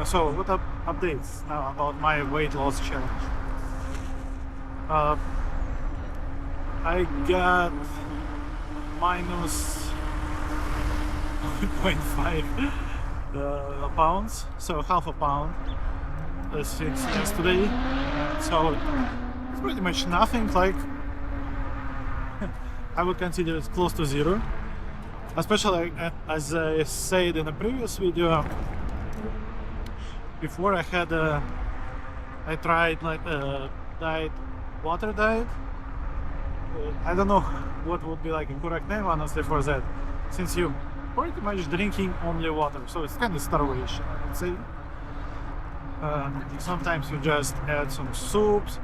So what updates now about my weight loss challenge? I got minus 0.5 pounds, so half a pound since yesterday. So it's pretty much nothing. Like I would consider it close to zero. Especially as I said in a previous video, before I tried like a water diet. I don't know what would be like a correct name honestly for that, since you're pretty much drinking only water, so it's kind of starvation, I would say. Sometimes you just add some soups,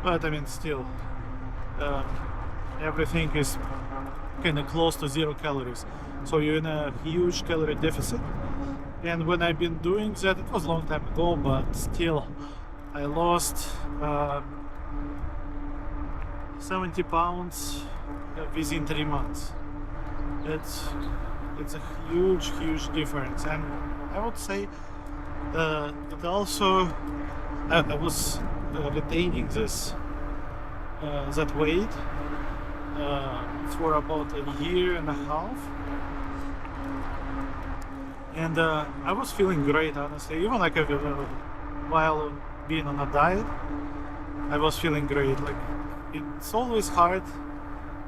but I mean still, everything is kind of close to 0 calories, so you're in a huge calorie deficit. And when I've been doing that, it was a long time ago, but still I lost 70 pounds within 3 months. It's a huge difference, and I would say it also I was retaining that weight for about a year and a half, and I was feeling great, honestly. Even like while being on a diet, I was feeling great. Like it's always hard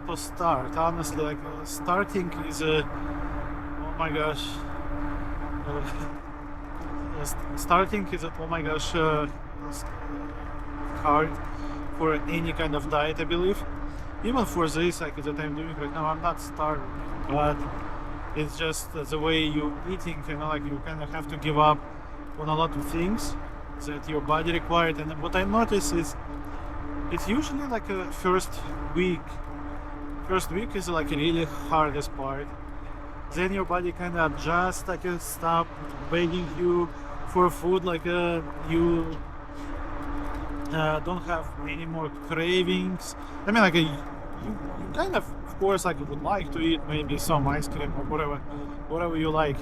to start, honestly. Like starting is oh my gosh, starting is oh my gosh hard for any kind of diet, I believe. Even for this, like that I'm doing right now, I'm not starving, but it's just the way you're eating, you know, like you kind of have to give up on a lot of things that your body required. And what I notice is it's usually like a first week is like a really hardest part. Then your body kind of adjusts, like stop begging you for food, like you don't have any more cravings. I mean, like you kind of course, like would like to eat maybe some ice cream or whatever you like,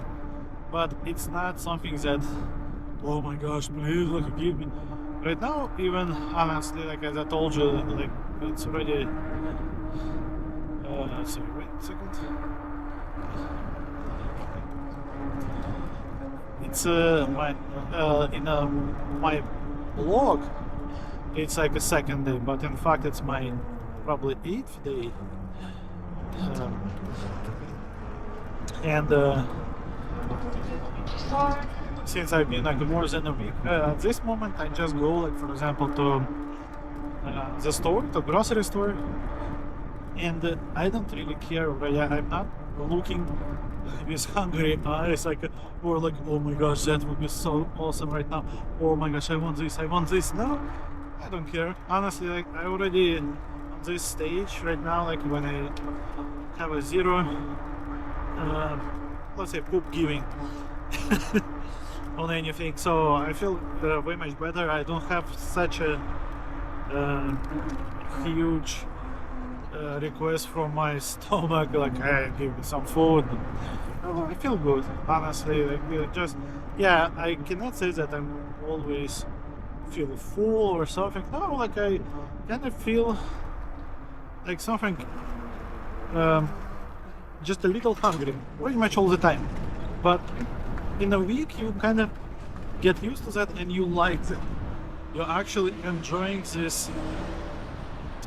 but it's not something that, oh my gosh, please, like give me. Right now, even honestly, like as I told you, like it's already. Sorry, wait a second. It's my my blog. It's like a second day, but in fact it's my probably 8th day. And since I've been like more than a week, at this moment I just go, like for example, to the store, to grocery store, and I don't really care. I'm not looking with hungry eyes, like, or like, oh my gosh, that would be so awesome right now. Oh my gosh, I want this. No, I don't care. Honestly, like I already on this stage right now, like when I have a zero, let's say poop giving on anything. So I feel way much better. I don't have such a huge request from my stomach, like, hey, give me some food. I feel good, honestly. Like, just, yeah, I cannot say that I'm always feel full or something. No, like I kind of feel like something, just a little hungry, pretty much all the time. But in a week, you kind of get used to that, and you like it. You're actually enjoying this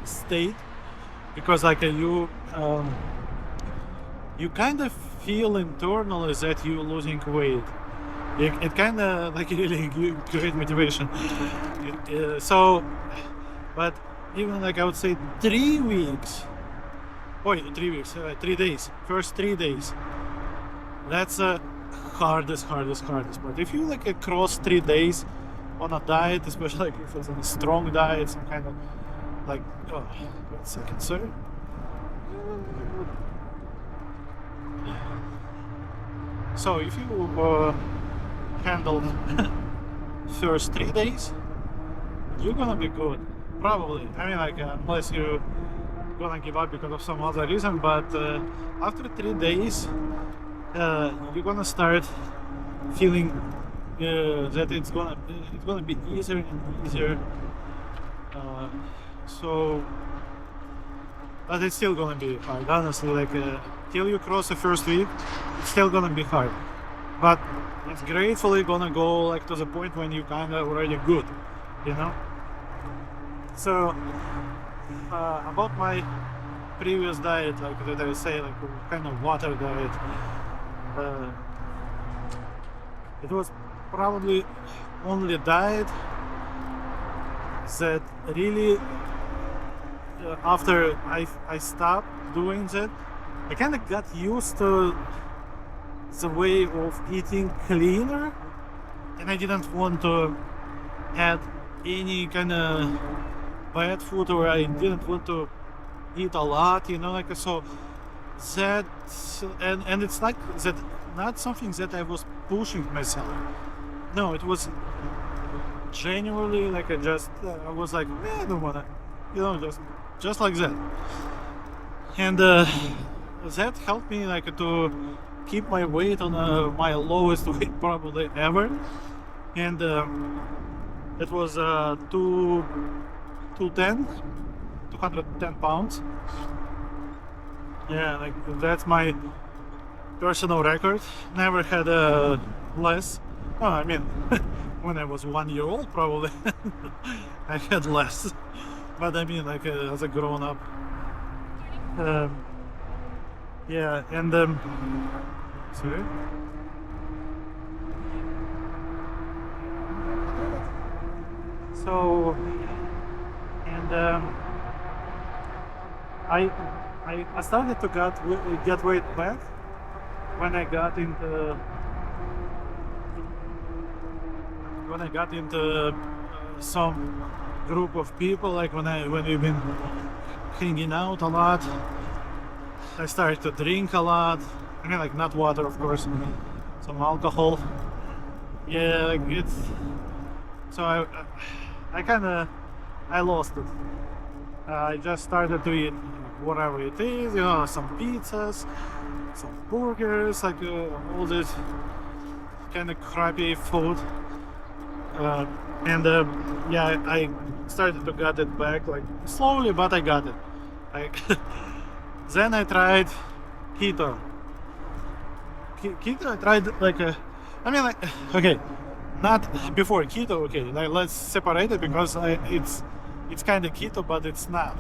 state, because like you kind of feel internally that you're losing weight. It kind of like really great motivation. So, but even like I would say 3 weeks. 3 days. First 3 days. That's the hardest part. If you like across 3 days on a diet, especially like if it's a strong diet, some kind of like, oh, wait a second, sorry. So if you handle first 3 days, you're gonna be good, probably. I mean, like unless you're gonna give up because of some other reason, but after 3 days, you're gonna start feeling that it's gonna be easier and easier. Uh, so, but it's still gonna be hard. Honestly, like till you cross the first week, it's still gonna be hard. But it's gratefully gonna go like to the point when you kind of already good, you know. So about my previous diet, like that I say, like kind of water diet. It was probably only diet that really after I stopped doing that, I kind of got used to the way of eating cleaner, and I didn't want to add any kind of bad food, or I didn't want to eat a lot, you know, like so that, and it's like that, not something that I was pushing myself. No, it was genuinely like I was like, I don't wanna, you know, just like that. And that helped me like to keep my weight on my lowest weight probably ever. And it was 210 pounds. Yeah, like that's my personal record. Never had less. Oh, I mean, when I was 1 year old, probably I had less. But I mean, like as a grown up. Yeah, and sorry. So, and I started to get weight back when I got into some group of people, like when we've been hanging out a lot. I started to drink a lot. I mean, like not water, of course, some alcohol. Yeah, like it's. So I lost it. I just started to eat whatever it is, you know, some pizzas, some burgers, like all this kind of crappy food. And yeah, I started to get it back, like slowly, but I got it. Like then I tried keto. Keto, I tried like I mean, like okay, not before keto. Okay, like let's separate it because it's kind of keto, but it's not.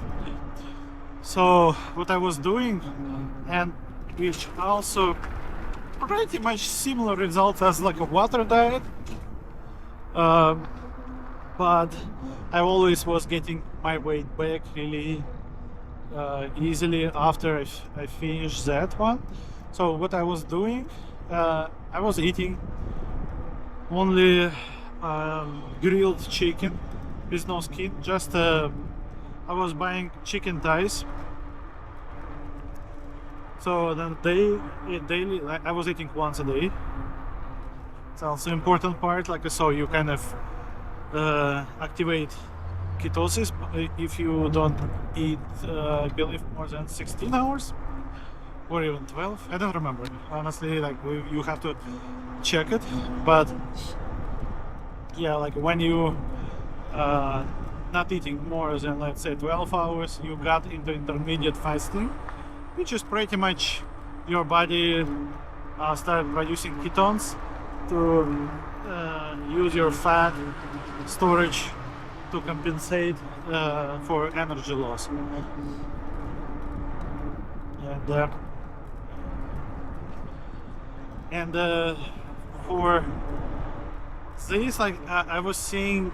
So what I was doing, and which also pretty much similar results as like a water diet, but I always was getting my weight back really easily after I finished that one. So what I was doing, I was eating only grilled chicken with no skin. Just I was buying chicken thighs. So then daily, like, I was eating once a day. It's also important part. Like so, you kind of activate ketosis if you don't eat, I believe, more than 16 hours or even 12. I don't remember honestly. Like you have to check it, but yeah, like when you not eating more than, let's say, 12 hours, you got into intermediate fasting, which is pretty much your body start producing ketones to use your fat storage to compensate for energy loss. And for this, like I was seeing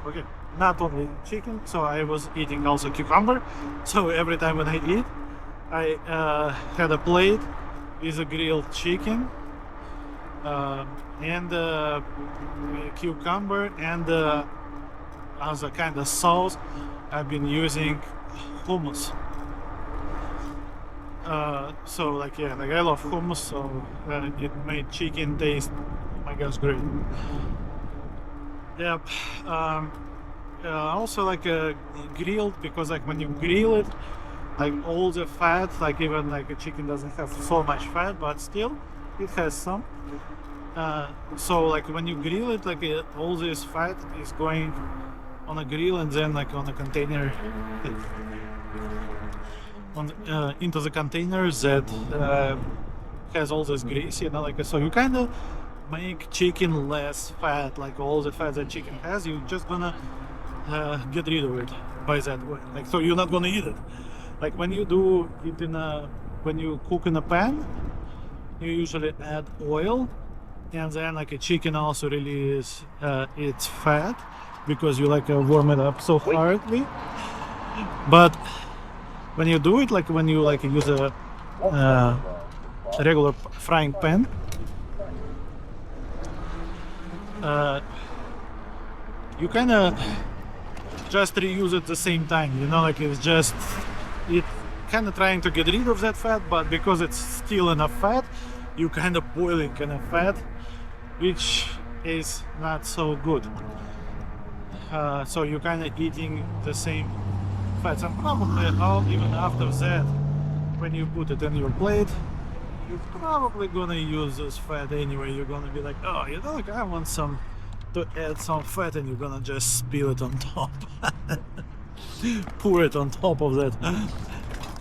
okay, not only chicken, so I was eating also cucumber. So every time when I eat, I had a plate with a grilled chicken and cucumber, and as a kind of sauce, I've been using hummus. So like yeah, like I love hummus, so it made chicken taste, I guess, great. Yep. Also like grilled, because like when you grill it, like all the fat, like even like a chicken doesn't have so much fat, but still it has some. So like when you grill it, like all this fat is going on a grill and then like on a container, into the container that has all this grease, you know, like so you kind of make chicken less fat, like all the fat that chicken has, you're just gonna get rid of it by that way. Like so you're not gonna eat it. Like when you do it when you cook in a pan, you usually add oil, and then like a chicken also release its fat because you like warm it up so hardly. But when you do it, like when you like use a regular frying pan, you kind of just reuse it the same time, you know, like it's just it kind of trying to get rid of that fat, but because it's still enough fat, you kind of boiling enough fat, which is not so good. So you're kind of eating the same fats, and probably even after that, when you put it in your plate, you're probably gonna use this fat anyway. You're gonna be like, oh, you know, like I want some to add some fat, and you're gonna just spill it on top. Pour it on top of that.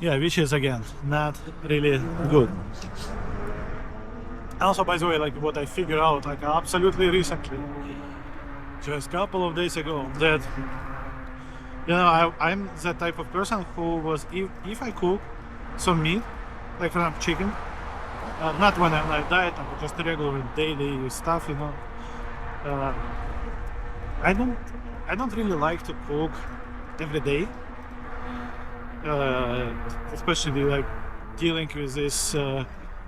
Yeah, which is again not really good. Also, by the way, like what I figured out like absolutely recently, just a couple of days ago, that you know I'm that type of person who was if I cook some meat, like for example chicken, not when I'm like diet, but just regular daily stuff, you know. I don't really like to cook every day, especially like dealing with this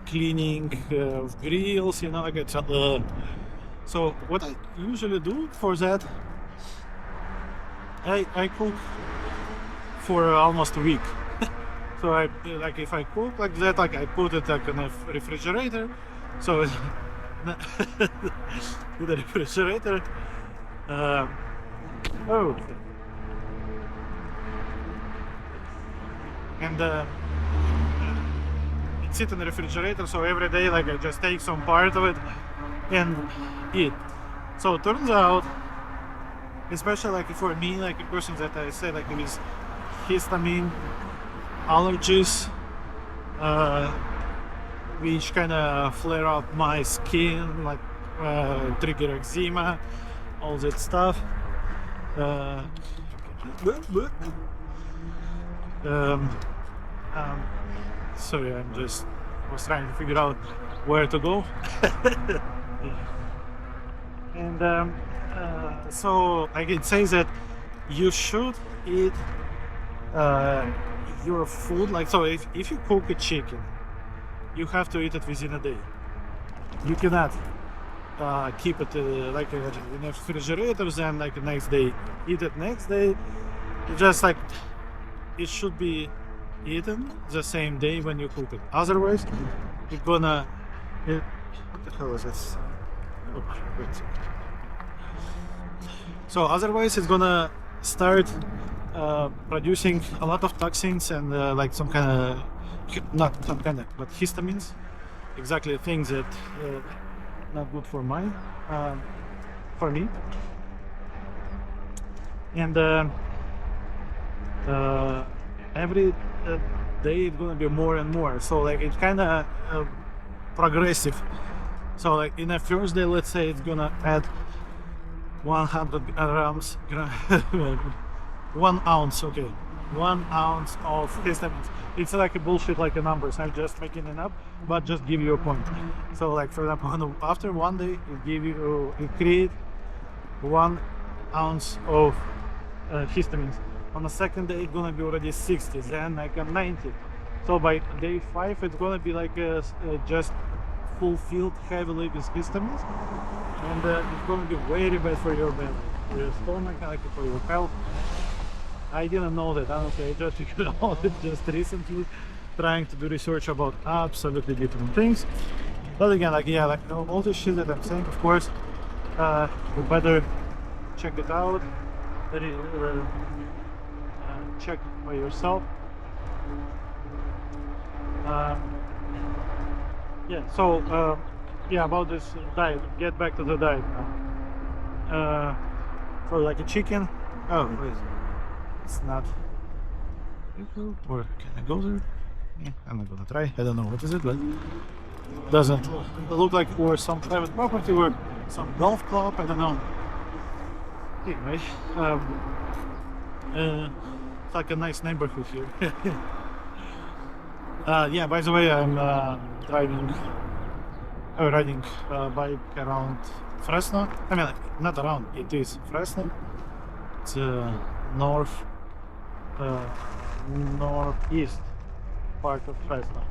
cleaning of grills, you know, like it's so what I usually do for that, I cook for almost a week. So I like if I cook like that, like I put it like in a refrigerator, so in the refrigerator. Oh, and it sits in the refrigerator, so every day like I just take some part of it and eat. So it turns out, especially like for me, like a person that I say like with histamine allergies, which kind of flare up my skin, like trigger eczema, all that stuff. Sorry, I'm just was trying to figure out where to go. And so I can say that you should eat your food, like so if you cook a chicken, you have to eat it within a day. You cannot keep it like in a refrigerator, then like the next day eat it next day. Just like it should be eaten the same day when you cook it. Otherwise, you're gonna. What the hell is this? Oh, wait. So otherwise, it's gonna start producing a lot of toxins and like some kind of, not some kind of, but histamines. Exactly things that not good for for me. And every day it's gonna be more and more. So like it's kind of progressive. So like in the first day, let's say it's gonna add 100 grams, 1 ounce, okay, 1 ounce of histamines. It's like a bullshit, like a numbers. I'm just making it up, but just give you a point. So like for example, after 1 day, it create 1 ounce of histamines. On the second day, it's gonna be already 60, then like a 90. So by day 5, it's gonna be like just fulfilled heavily with histamines, and it's gonna be very bad for your belly, for your stomach, like for your health. I didn't know that, honestly. I just figured out it just recently, trying to do research about absolutely different things. But again, like yeah, like all the shit that I'm saying, of course, you better check it out. Check by yourself. Yeah. So yeah, about this diet. Get back to the diet now. For like a chicken. Oh, wait, it's not. Or can I go there? Yeah, I'm not gonna try. I don't know what is it, but doesn't look like or some private property or some golf club. I don't know. Anyway, it's like a nice neighborhood here. Yeah. By the way, I'm riding bike around Fresno. I mean, like, not around. It is Fresno. It's north. Northeast part of Fresno.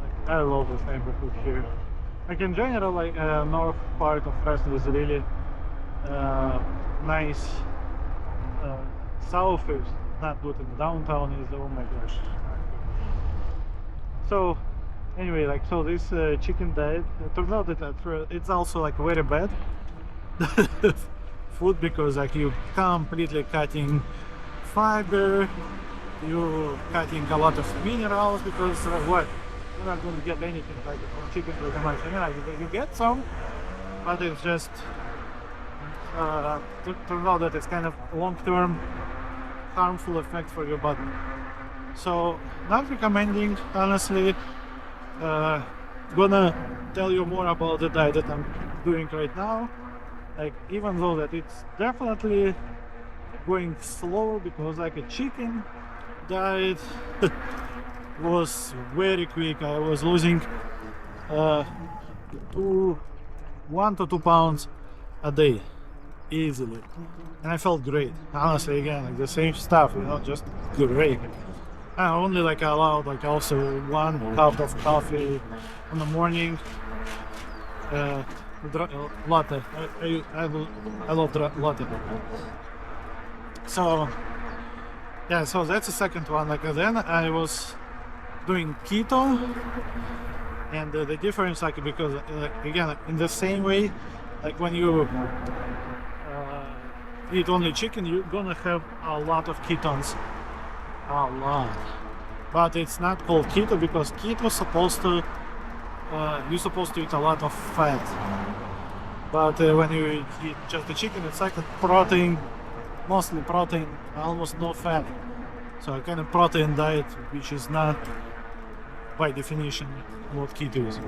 Like, I love this neighborhood here. Like in general, like north part of Fresno is really nice. South is not good, and downtown is, oh my gosh. So anyway, like, so this chicken diet, it turns out that it's also like very bad food, because like you completely cutting fiber, you cutting a lot of minerals, because what, you're not going to get anything like from chicken pretty much. I mean, like, you get some, but it's just turns out that it's kind of long-term harmful effect for your body. So not recommending, honestly. Gonna tell you more about the diet that I'm doing right now. Like, even though that it's definitely going slow, because like a chicken diet was very quick. I was losing 1 to 2 pounds a day easily, and I felt great. Honestly, again, like the same stuff, you know, just great. I only like allowed like also 1 cup of coffee in the morning. Latte. I love latte. So yeah, so that's the second one. Like then I was doing keto, and the difference, like, because again, like, in the same way, like when you eat only chicken, you're gonna have a lot of ketones. A lot. But it's not called keto, because keto is supposed to you're supposed to eat a lot of fat. But when you eat just the chicken, it's like a protein, mostly protein, almost no fat. So a kind of protein diet, which is not by definition what keto is.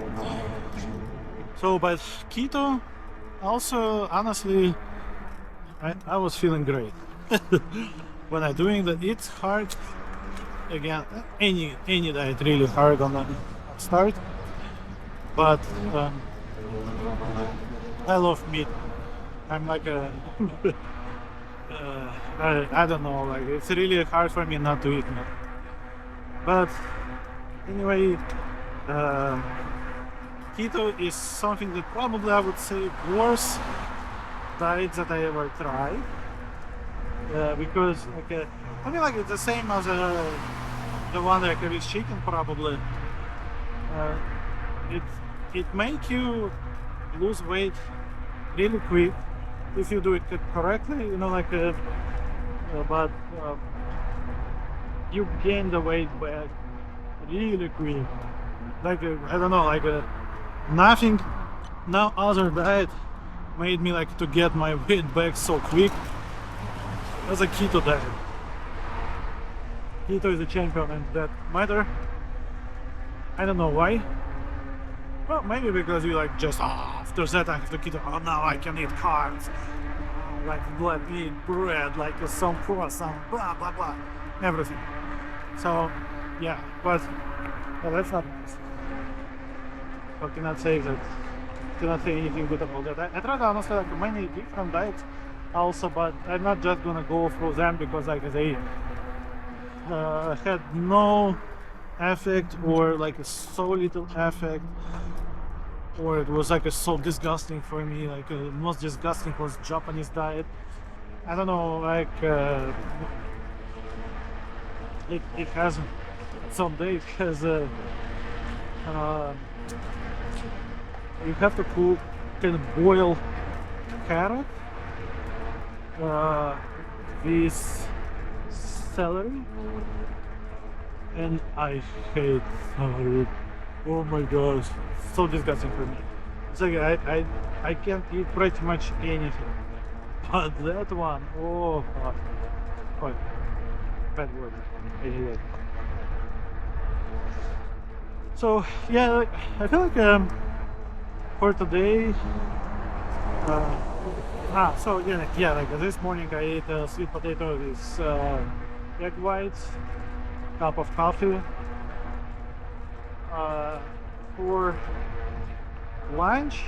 So, but keto also, honestly, I was feeling great when I'm doing that. It's hard. Again, any diet really hard on the start, but I love meat. I'm like a I don't know, like it's really hard for me not to eat meat. But anyway, keto is something that probably I would say worst diet that I ever tried, because like I mean, like it's the same as the one that I with chicken probably. It make you lose weight really quick if you do it correctly, you know, like but you gain the weight back really quick. Like I don't know, like nothing, no other diet made me like to get my weight back so quick as a keto diet. Keto is a champion in that matter. I don't know why. Well, maybe because you like just after that I have to keto. Oh, now I can eat carbs, like blood meat, bread, like some croissant, blah blah blah, everything. So yeah, but well, that's not nice. I cannot say that. Cannot say anything good about that. I tried honestly like many different diets also, but I'm not just gonna go through them because like they had no effect, or like so little effect, or it was like so disgusting for me. Like most disgusting was Japanese diet. I don't know, like it has some days has you have to cook, kind of boil carrot with celery, and I hate celery Oh my gosh, so disgusting for me. It's like I can't eat pretty much anything. But that one, oh fuck. Fuck. Bad word. I hate it. So yeah, like, I feel like for today, so yeah, like this morning I ate a sweet potato with egg whites, cup of coffee. For lunch,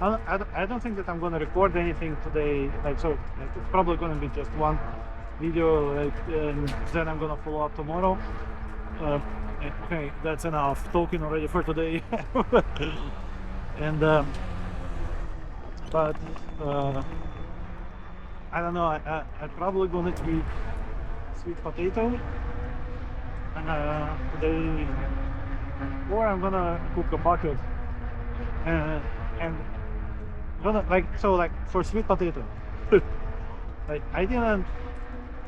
I don't think that I'm gonna record anything today. Like, so like, it's probably gonna be just one video. Like, and then I'm gonna follow up tomorrow. Okay, that's enough talking already for today. And but I don't know. I'm probably gonna eat sweet potato today, or I'm gonna cook a bucket and gonna like for sweet potato. Like I didn't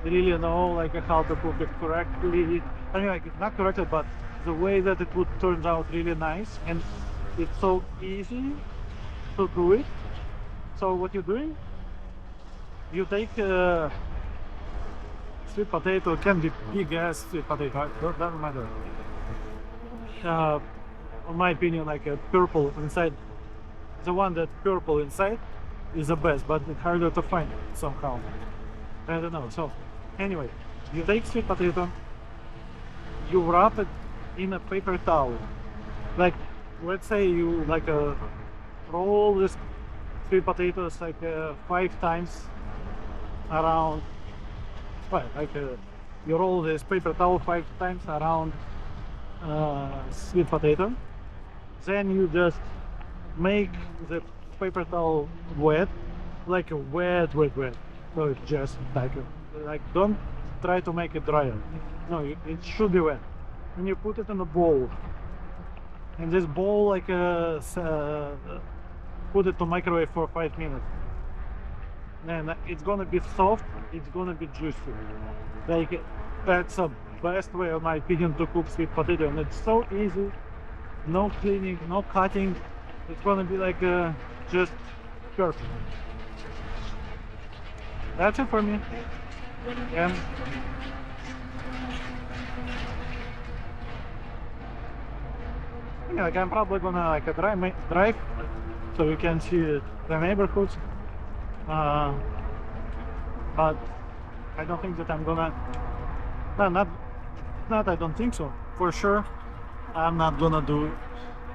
really know like how to cook it correctly. I mean, like not correctly, but the way that it would turn out really nice, and it's so easy to do it. So what you're doing, you take sweet potato. It can be big ass sweet potato, doesn't matter. In my opinion, like a purple inside, the one that purple inside is the best, but it's harder to find somehow. I don't know. So anyway, you take sweet potato, you wrap it in a paper towel. Like, let's say you like roll this sweet potatoes like 5 times around. Well, like you roll this paper towel 5 times around sweet potato. Then you just make the paper towel wet, like a wet. So it's just like don't try to make it drier. No, it should be wet. And you put it in a bowl. And this bowl, like put it to microwave for 5 minutes. And it's gonna be soft. It's gonna be juicy. Like that's the best way, in my opinion, to cook sweet potato. And it's so easy. No cleaning, no cutting. It's gonna be like just perfect. That's it for me. And yeah, like I'm probably gonna like drive so we can see the neighborhoods. But I don't think that I'm gonna. No, not. I don't think so. For sure, I'm not gonna do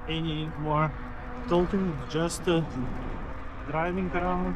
any more talking. Just driving around